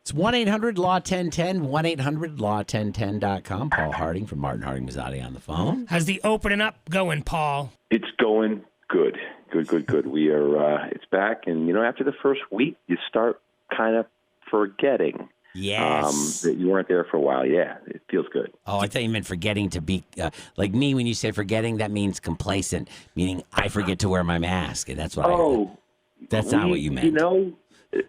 It's 1-800-LAW-1010, 1-800-LAW-1010.com. Paul Harding from Martin Harding Mazzotti on the phone. How's the opening up going, Paul? It's going good. Good. We are, it's back. And, after the first week, you start kind of forgetting. Yes. That you weren't there for a while. Yeah, it feels good. Oh, I thought you meant forgetting to be, like me, when you say forgetting, that means complacent, meaning I forget to wear my mask. And that's what that's not what you meant.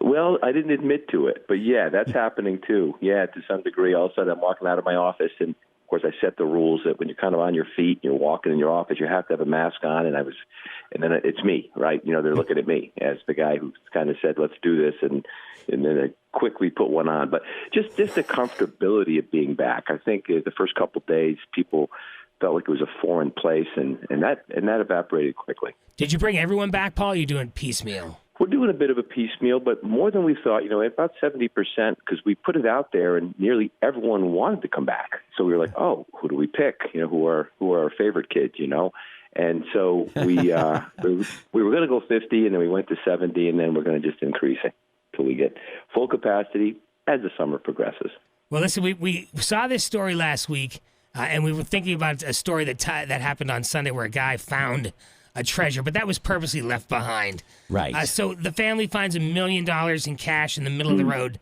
Well, I didn't admit to it, but yeah, that's happening too. Yeah, to some degree. All of a sudden, I'm walking out of my office, and of course, I set the rules that when you're kind of on your feet, you're walking in your office, you have to have a mask on. And then it's me, right? They're looking at me as the guy who kind of said, "Let's do this," and then I quickly put one on. But just the comfortability of being back. I think the first couple of days, people felt like it was a foreign place, and that evaporated quickly. Did you bring everyone back, Paul? Or are you doing piecemeal? We're doing a bit of a piecemeal, but more than we thought, about 70%, because we put it out there and nearly everyone wanted to come back. So we were like, oh, who do we pick? Who are our favorite kids, And so we we were going to go 50, and then we went to 70, and then we're going to just increase it until we get full capacity as the summer progresses. Well, listen, we saw this story last week, and we were thinking about a story that happened on Sunday where a guy found a treasure, but that was purposely left behind. Right. So the family finds $1 million in cash in the middle of the road.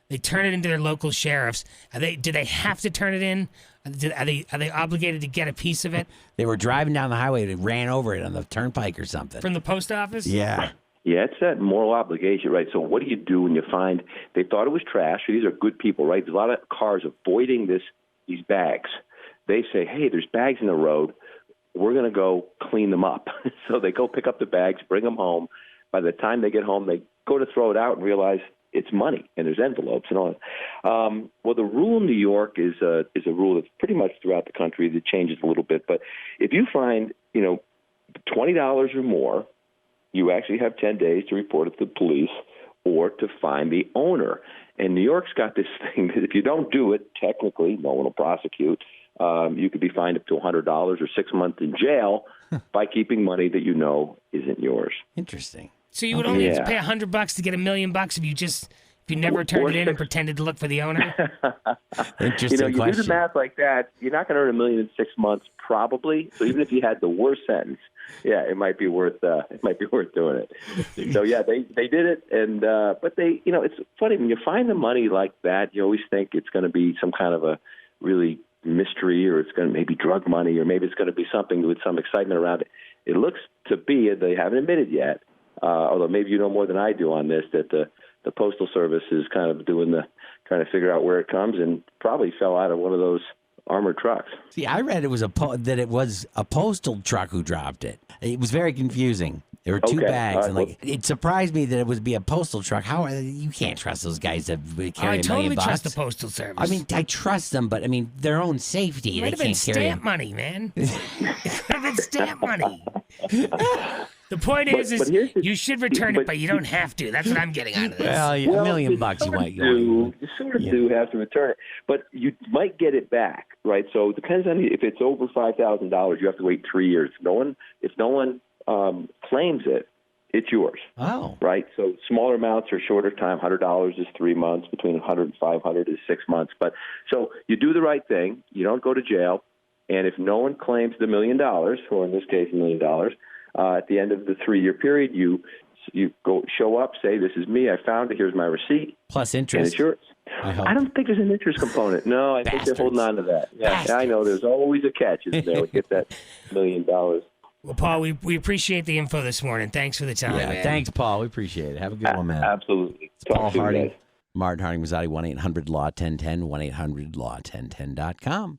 They turn it into their local sheriffs. Do they have to turn it in? Are they obligated to get a piece of it? They were driving down the highway. They ran over it on the turnpike or something. From the post office? Yeah. Yeah, it's that moral obligation, right? So what do you do when you find they thought it was trash? These are good people, right? There's a lot of cars avoiding these bags. They say, hey, there's bags in the road. We're going to go clean them up. So they go pick up the bags, bring them home. By the time they get home, they go to throw it out and realize it's money, and there's envelopes and all that. Well, the rule in New York is a rule that's pretty much throughout the country. That changes a little bit. But if you find, $20 or more, you actually have 10 days to report it to the police or to find the owner. And New York's got this thing that if you don't do it, technically, no one will prosecute. You could be fined up to $100 or 6 months in jail by keeping money that isn't yours. Interesting. So you would only have to pay $100 to get $1 million if you never turned it in and pretended to look for the owner? Interesting you question. do the math like that, you're not going to earn $1 million in 6 months, probably. So even if you had the worst sentence, it might be worth doing it. So yeah, they did it, and but they, it's funny when you find the money like that, you always think it's going to be some kind of a really mystery, or it's going to maybe drug money, or maybe it's going to be something with some excitement around it. It looks to be, they haven't admitted yet, although maybe you know more than I do on this, that the Postal Service is kind of trying to figure out where it comes, and probably fell out of one of those armored trucks. See, I read it was that it was a postal truck who dropped it. It was very confusing. There were two bags, and it surprised me that it would be a postal truck. How you can't trust those guys to carry $1 million. I totally trust the Postal Service. I mean, I trust them, but I mean their own safety. It might have been stamp money, man. It could have been stamp money. The point is you should return it, but you don't have to. That's what I'm getting out of this. Well, $1 million you might. You sort of do have to return it, but you might get it back, right? So it depends on if it's over $5,000, you have to wait 3 years. If no one claims it, it's yours. Oh. Right? So smaller amounts are shorter time. $100 is 3 months. Between $100 and $500 is 6 months. But so you do the right thing. You don't go to jail. And if no one claims the $1 million, or in this case $1 million, at the end of the 3-year period, you go show up, say, this is me. I found it. Here's my receipt. Plus interest. And it's yours. I don't think there's an interest component. No, I think they're holding on to that. Yeah, I know. There's always a catch, isn't there? We get that $1 million. Well, Paul, we appreciate the info this morning. Thanks for the time, man. Thanks, Paul. We appreciate it. Have a good one, man. Absolutely. It's Paul Harding, Martin Harding Mazzotti, 1-800-LAW-1010, 1-800-LAW-1010.com.